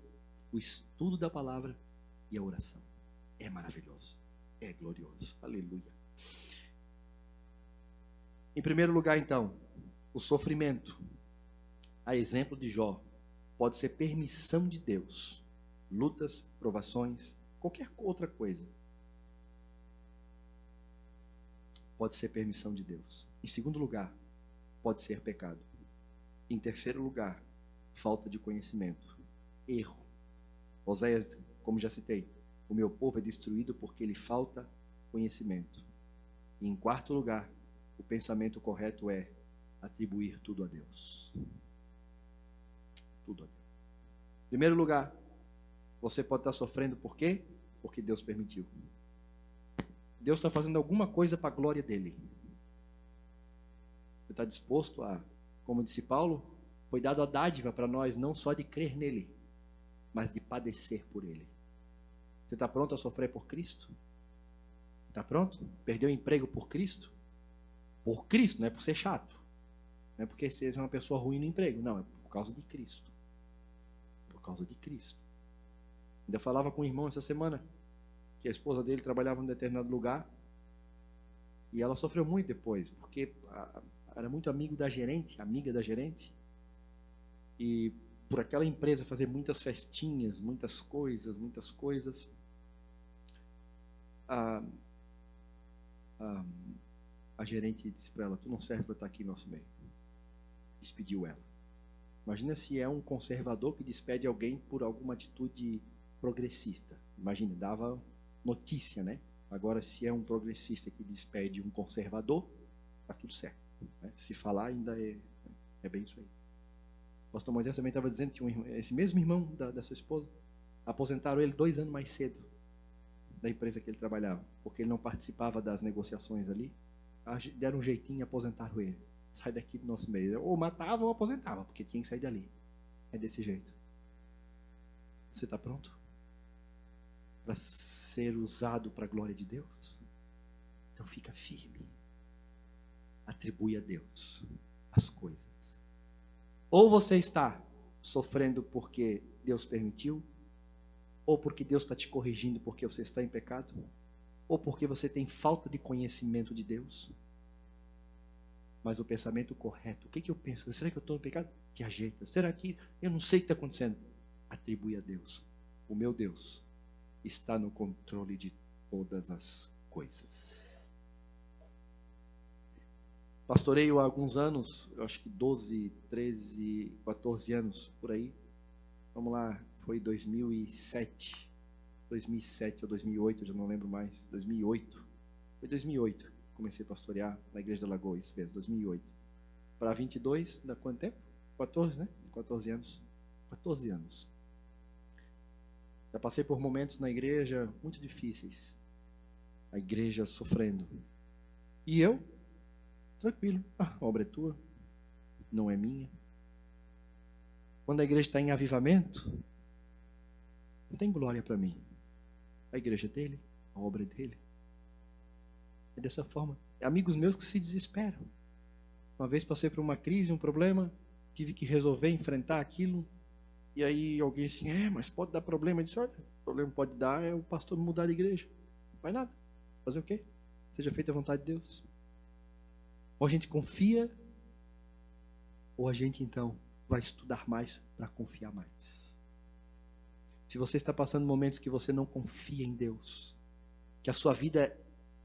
O estudo da palavra e a oração. É maravilhoso. É glorioso. Aleluia. Em primeiro lugar, então, o sofrimento, a exemplo de Jó, pode ser permissão de Deus. Lutas, provações, qualquer outra coisa. Pode ser permissão de Deus. Em segundo lugar, pode ser pecado. Em terceiro lugar, falta de conhecimento. Erro. Oséias, como já citei: o meu povo é destruído porque lhe falta conhecimento. E em quarto lugar, o pensamento correto é atribuir tudo a Deus. Tudo a Deus. Em primeiro lugar, você pode estar sofrendo por quê? Porque Deus permitiu. Deus está fazendo alguma coisa para a glória dele. Você está disposto a, como disse Paulo, foi dado a dádiva para nós não só de crer nele, mas de padecer por ele. Você está pronto a sofrer por Cristo? Está pronto? Perdeu o emprego por Cristo? Por Cristo, não é por ser chato. Não é porque seja uma pessoa ruim no emprego. Não, é por causa de Cristo. Por causa de Cristo. Ainda falava com um irmão essa semana que a esposa dele trabalhava em um determinado lugar e ela sofreu muito depois, porque era muito amiga da gerente, e por aquela empresa fazer muitas festinhas, muitas coisas, a gerente disse para ela: tu não serve para estar aqui no nosso meio. Despediu ela. Imagina se é um conservador que despede alguém por alguma atitude progressista. Imagina, dava notícia, né? Agora, se é um progressista que despede um conservador, tá tudo certo, né? Se falar, ainda é bem isso aí. pastor Moisés também estava dizendo que esse mesmo irmão da sua esposa, aposentaram ele 2 anos mais cedo da empresa que ele trabalhava, porque ele não participava das negociações ali. Deram um jeitinho e aposentaram ele. Sai daqui do nosso meio. Ou matava ou aposentava, porque tinha que sair dali. É desse jeito. Você está pronto para ser usado para a glória de Deus? Então fica firme. Atribui a Deus as coisas. Ou você está sofrendo porque Deus permitiu, ou porque Deus está te corrigindo porque você está em pecado, ou porque você tem falta de conhecimento de Deus. Mas o pensamento correto, o que eu penso? Será que eu estou em pecado? Te ajeita. Será que eu não sei o que está acontecendo? Atribui a Deus. O meu Deus está no controle de todas as coisas. Pastoreio há alguns anos, eu acho que 12, 13, 14 anos por aí. Vamos lá, foi 2007 ou 2008, eu já não lembro mais. 2008. Foi 2008 que comecei a pastorear na Igreja da Lagoa, isso mesmo, 2008. Para 22, dá quanto tempo? 14, né? 14 anos. 14 anos. Já passei por momentos na igreja muito difíceis. A igreja sofrendo. E eu, tranquilo. A obra é tua, não é minha. Quando a igreja está em avivamento, não tem glória para mim. A igreja é dele, a obra é dele. É dessa forma. Amigos meus que se desesperam. Uma vez passei por uma crise, um problema, tive que resolver, enfrentar aquilo. E aí alguém assim, mas pode dar problema. Eu disse, olha, o problema pode dar é o pastor mudar de igreja. Não faz nada. Fazer o quê? Seja feita a vontade de Deus. Ou a gente confia, ou a gente então vai estudar mais para confiar mais. Se você está passando momentos que você não confia em Deus, que a sua vida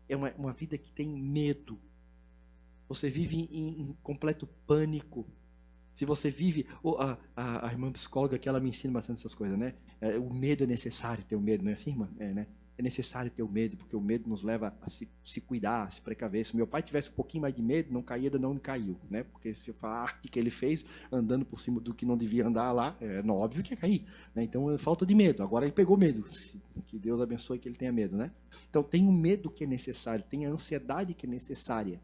é uma vida que tem medo, você vive em completo pânico. Se você vive, a irmã psicóloga que ela me ensina bastante essas coisas, né? O medo é necessário ter o medo, não é assim, irmã? Né? É necessário ter o medo, porque o medo nos leva a se cuidar, a se precaver. Se meu pai tivesse um pouquinho mais de medo, não caía, não caiu, né? Porque se a arte que ele fez, andando por cima do que não devia andar lá, não, óbvio que ia cair, né? Então, falta de medo. Agora ele pegou medo. Que Deus abençoe que ele tenha medo, né? Então, tem o medo que é necessário, tem a ansiedade que é necessária.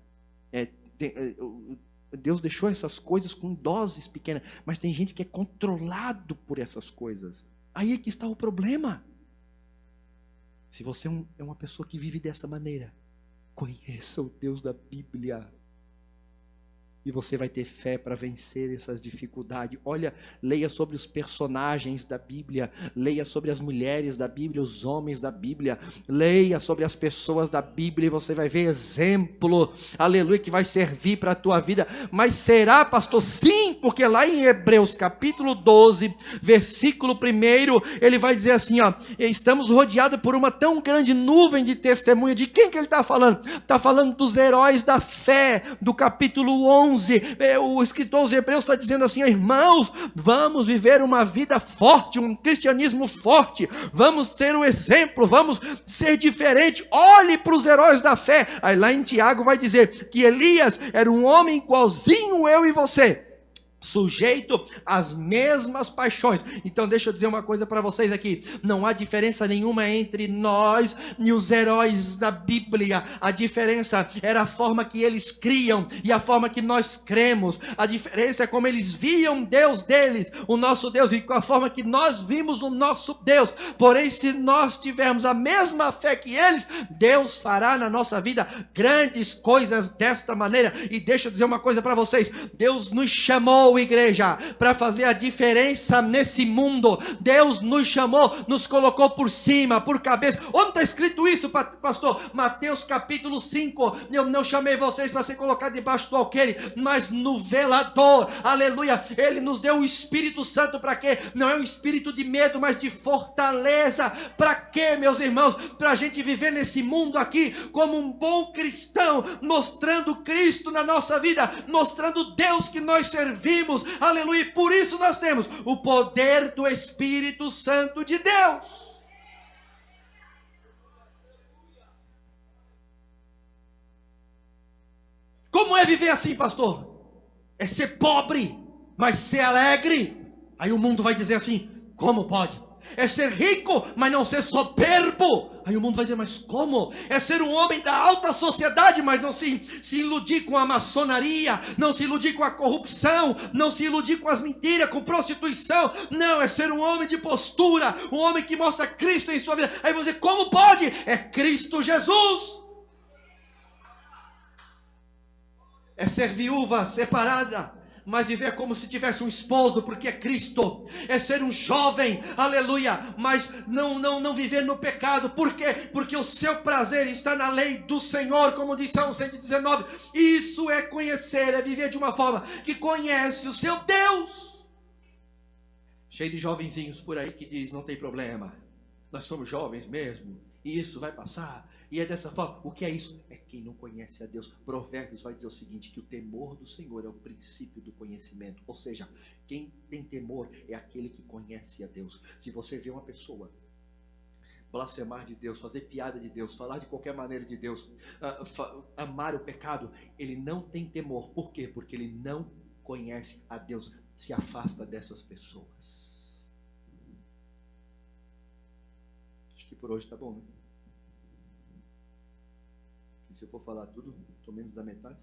Deus deixou essas coisas com doses pequenas, mas tem gente que é controlado por essas coisas. Aí é que está o problema. Se você é uma pessoa que vive dessa maneira, conheça o Deus da Bíblia. E você vai ter fé para vencer essas dificuldades. Olha, leia sobre os personagens da Bíblia. Leia sobre as mulheres da Bíblia, os homens da Bíblia. Leia sobre as pessoas da Bíblia e você vai ver exemplo, aleluia, que vai servir para a tua vida. Mas será, pastor? Sim, porque lá em Hebreus capítulo 12, versículo 1, ele vai dizer assim, estamos rodeados por uma tão grande nuvem de testemunha. De quem que ele está falando? Está falando dos heróis da fé, do capítulo 11. O escritor aos Hebreus está dizendo assim, irmãos, vamos viver uma vida forte, um cristianismo forte, vamos ter um exemplo, vamos ser diferente. Olhe para os heróis da fé. Aí lá em Tiago vai dizer que Elias era um homem igualzinho eu e você, sujeito às mesmas paixões. Então deixa eu dizer uma coisa para vocês aqui, não há diferença nenhuma entre nós e os heróis da Bíblia. A diferença era a forma que eles criam e a forma que nós cremos. A diferença é como eles viam Deus deles, o nosso Deus, e com a forma que nós vimos o nosso Deus. Porém, se nós tivermos a mesma fé que eles, Deus fará na nossa vida grandes coisas desta maneira. E deixa eu dizer uma coisa para vocês, Deus nos chamou, igreja, para fazer a diferença nesse mundo. Deus nos chamou, nos colocou por cima, por cabeça. Onde está escrito isso, pastor? Mateus capítulo 5. Eu não chamei vocês para ser colocados debaixo do alqueire, mas no velador. Aleluia. Ele nos deu o Espírito Santo para quê? Não é um espírito de medo, mas de fortaleza. Para quê, meus irmãos? Para a gente viver nesse mundo aqui como um bom cristão, mostrando Cristo na nossa vida, mostrando Deus que nós servimos. Aleluia, por isso nós temos o poder do Espírito Santo de Deus. Como é viver assim, pastor? É ser pobre, mas ser alegre. Aí o mundo vai dizer assim: como pode? É ser rico, mas não ser soberbo. Aí o mundo vai dizer: mas como? É ser um homem da alta sociedade, mas não se iludir com a maçonaria, não se iludir com a corrupção, não se iludir com as mentiras, com prostituição. Não, é ser um homem de postura, um homem que mostra Cristo em sua vida. Aí você: como pode? É Cristo Jesus. É ser viúva, separada, mas viver como se tivesse um esposo, porque é Cristo. É ser um jovem, aleluia, mas não viver no pecado. Por quê? Porque o seu prazer está na lei do Senhor, como diz Salmo 119. Isso é conhecer, é viver de uma forma que conhece o seu Deus. Cheio de jovenzinhos por aí que diz: não tem problema, nós somos jovens mesmo, e isso vai passar. E é dessa forma. O que é isso? É quem não conhece a Deus. Provérbios vai dizer o seguinte: que o temor do Senhor é o princípio do conhecimento. Ou seja, quem tem temor é aquele que conhece a Deus. Se você vê uma pessoa blasfemar de Deus, fazer piada de Deus, falar de qualquer maneira de Deus, amar o pecado, ele não tem temor. Por quê? Porque ele não conhece a Deus. Se afasta dessas pessoas. Acho que por hoje tá bom, né? E se eu for falar tudo, estou menos da metade.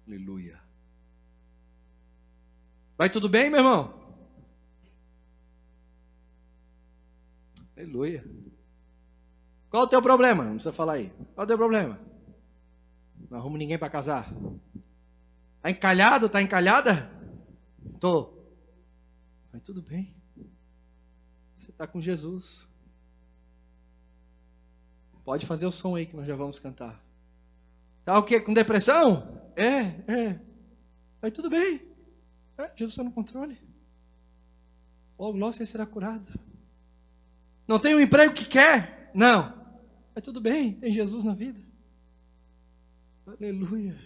Aleluia. Vai tudo bem, meu irmão? Aleluia. Qual o teu problema? Não precisa falar aí. Qual o teu problema? Não arrumo ninguém para casar. Está encalhado? Está encalhada? Estou. Mas tudo bem. Você está com Jesus. Pode fazer o som aí que nós já vamos cantar. Tá o quê? Com depressão? Vai tudo bem. Jesus está no controle. Logo você será curado. Não tem um emprego que quer? Não. Vai tudo bem, tem Jesus na vida. Aleluia.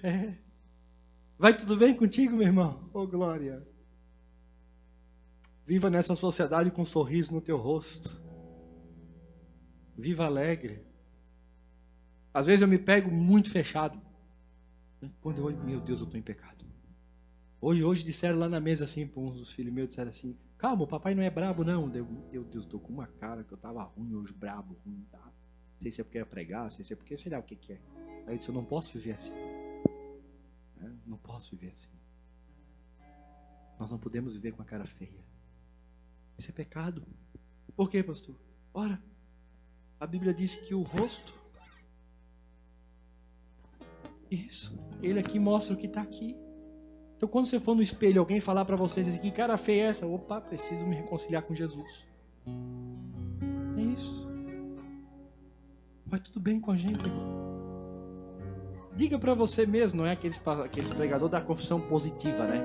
Vai tudo bem contigo, meu irmão? Oh, glória. Viva nessa sociedade com um sorriso no teu rosto. Viva alegre. Às vezes eu me pego muito fechado. Quando eu olho, meu Deus, eu estou em pecado. Hoje disseram lá na mesa assim, para uns dos filhos meus, disseram assim: calma, o papai não é brabo não. Meu Deus, estou com uma cara que eu estava ruim hoje, brabo, ruim, tá? Não sei se é porque ia pregar, não sei se é porque, sei lá o que é. Aí eu disse: eu não posso viver assim. Não posso viver assim. Nós não podemos viver com a cara feia. Isso é pecado. Por quê, pastor? Ora, a Bíblia diz que o rosto, isso, ele aqui mostra o que está aqui. Então quando você for no espelho, alguém falar para vocês assim: que cara feia é essa? Opa, preciso me reconciliar com Jesus. É isso. Vai tudo bem com a gente, irmão. Diga para você mesmo, não é aqueles pregadores da confissão positiva, né?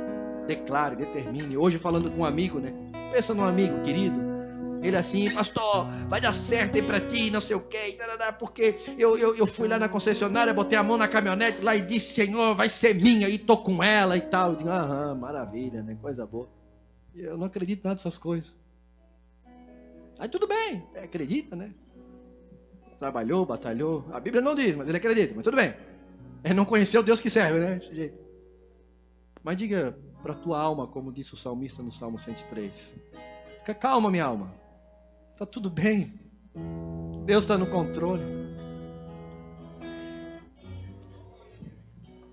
Declare, determine. Hoje falando com um amigo, né? Pensa num amigo querido. Ele assim: pastor, vai dar certo aí pra ti, não sei o que, porque eu fui lá na concessionária, botei a mão na caminhonete lá e disse: Senhor, vai ser minha, e tô com ela e tal. Eu digo: aham, maravilha, né? Coisa boa. Eu não acredito nada dessas coisas. Aí tudo bem, acredita, né? Trabalhou, batalhou. A Bíblia não diz, mas ele acredita, mas tudo bem. É não conhecer o Deus que serve, né? Desse jeito. Mas diga pra tua alma, como disse o salmista no Salmo 103: fica calma, minha alma. Está tudo bem. Deus está no controle.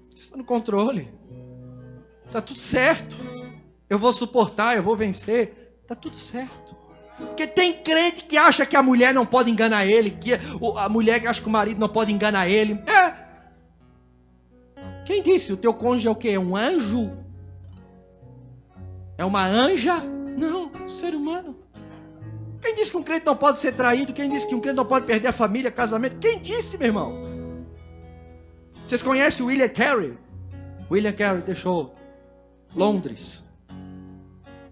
Deus está no controle. Está tudo certo. Eu vou suportar, eu vou vencer. Está tudo certo. Porque tem crente que acha que a mulher não pode enganar ele, que a mulher que acha que o marido não pode enganar ele. Quem disse? O teu cônjuge é o quê? É um anjo? É uma anja? Não, é um ser humano. Quem disse que um crente não pode ser traído? Quem disse que um crente não pode perder a família, casamento? Quem disse, meu irmão? Vocês conhecem o William Carey? William Carey deixou Londres,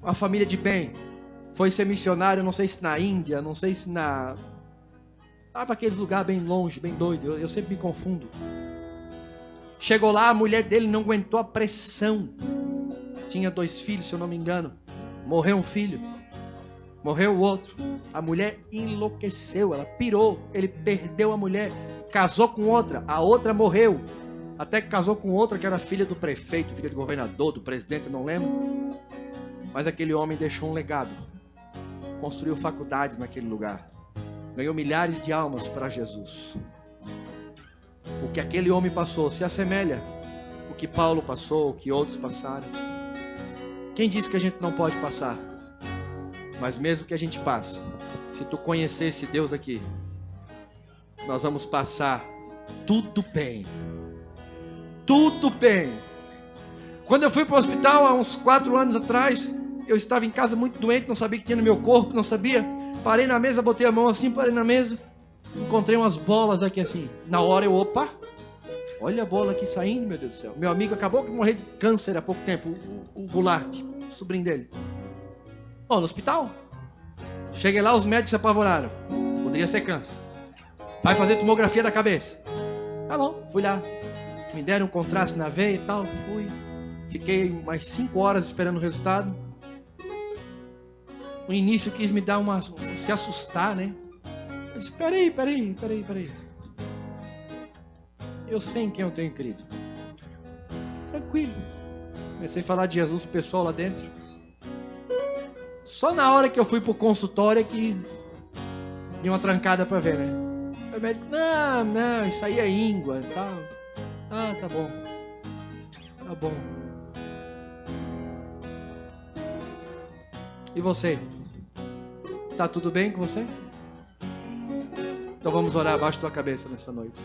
uma família de bem, foi ser missionário, não sei se na Índia, não sei se na... para aqueles lugares bem longe, bem doido, eu sempre me confundo. Chegou lá, a mulher dele não aguentou a pressão. Tinha 2 filhos, se eu não me engano. Morreu um filho, morreu o outro. A mulher enlouqueceu, ela pirou. Ele perdeu a mulher, casou com outra, a outra morreu. Até que casou com outra que era filha do prefeito, filha do governador, do presidente, eu não lembro. Mas aquele homem deixou um legado. Construiu faculdades naquele lugar. Ganhou milhares de almas para Jesus. O que aquele homem passou se assemelha ao que Paulo passou, o que outros passaram. Quem disse que a gente não pode passar? Mas mesmo que a gente passe, se tu conhecesse Deus aqui, nós vamos passar tudo bem. Tudo bem. Quando eu fui para o hospital há uns 4 anos atrás, eu estava em casa muito doente, não sabia o que tinha no meu corpo, não sabia. Parei na mesa, botei a mão assim, parei na mesa. Encontrei umas bolas aqui assim. Na hora eu, opa, olha a bola aqui saindo, meu Deus do céu. Meu amigo acabou de morrer de câncer há pouco tempo, o Goulart, o sobrinho dele. Bom, no hospital. Cheguei lá, os médicos se apavoraram. Poderia ser câncer. Vai fazer tomografia da cabeça. Tá bom, fui lá. Me deram um contraste na veia e tal, fui. Fiquei mais 5 horas esperando o resultado. No início quis me dar se assustar, né? Eu disse, peraí. Eu sei em quem eu tenho crido. Tranquilo. Comecei a falar de Jesus pro pessoal lá dentro. Só na hora que eu fui pro consultório é que deu uma trancada pra ver, né? O médico, não, isso aí é íngua e tal. Ah, tá bom. Tá bom. E você? Tá tudo bem com você? Então vamos orar abaixo da tua cabeça nessa noite.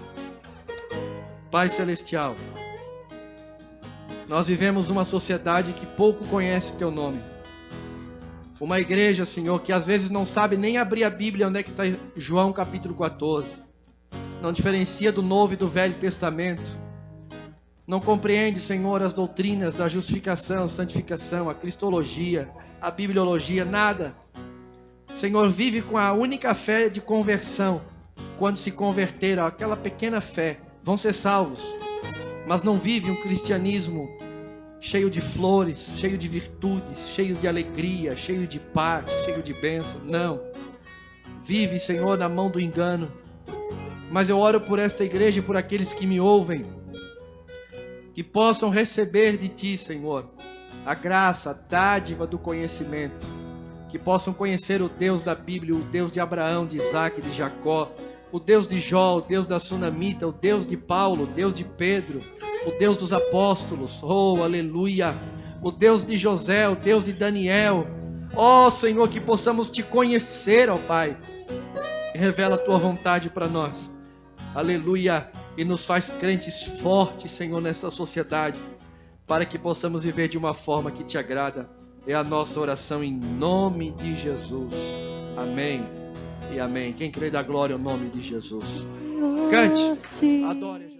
Pai Celestial, nós vivemos uma sociedade que pouco conhece o teu nome. Uma igreja, Senhor, que às vezes não sabe nem abrir a Bíblia onde é que está João capítulo 14. Não diferencia do Novo e do Velho Testamento. Não compreende, Senhor, as doutrinas da justificação, santificação, a cristologia, a bibliologia, nada. Senhor, vive com a única fé de conversão. Quando se converteram, aquela pequena fé, vão ser salvos. Mas não vive um cristianismo cheio de flores, cheio de virtudes, cheio de alegria, cheio de paz, cheio de bênção. Não. Vive, Senhor, na mão do engano. Mas eu oro por esta igreja e por aqueles que me ouvem, que possam receber de Ti, Senhor, a graça, a dádiva do conhecimento, que possam conhecer o Deus da Bíblia, o Deus de Abraão, de Isaac, de Jacó, o Deus de Jó, o Deus da Sunamita, o Deus de Paulo, o Deus de Pedro, o Deus dos apóstolos, oh, aleluia, o Deus de José, o Deus de Daniel, oh, Senhor, que possamos Te conhecer, ó Pai, revela a Tua vontade para nós, aleluia, e nos faz crentes fortes, Senhor, nessa sociedade, para que possamos viver de uma forma que Te agrada. É a nossa oração em nome de Jesus. Amém e amém. Quem crê da glória ao nome de Jesus. Cante, adore.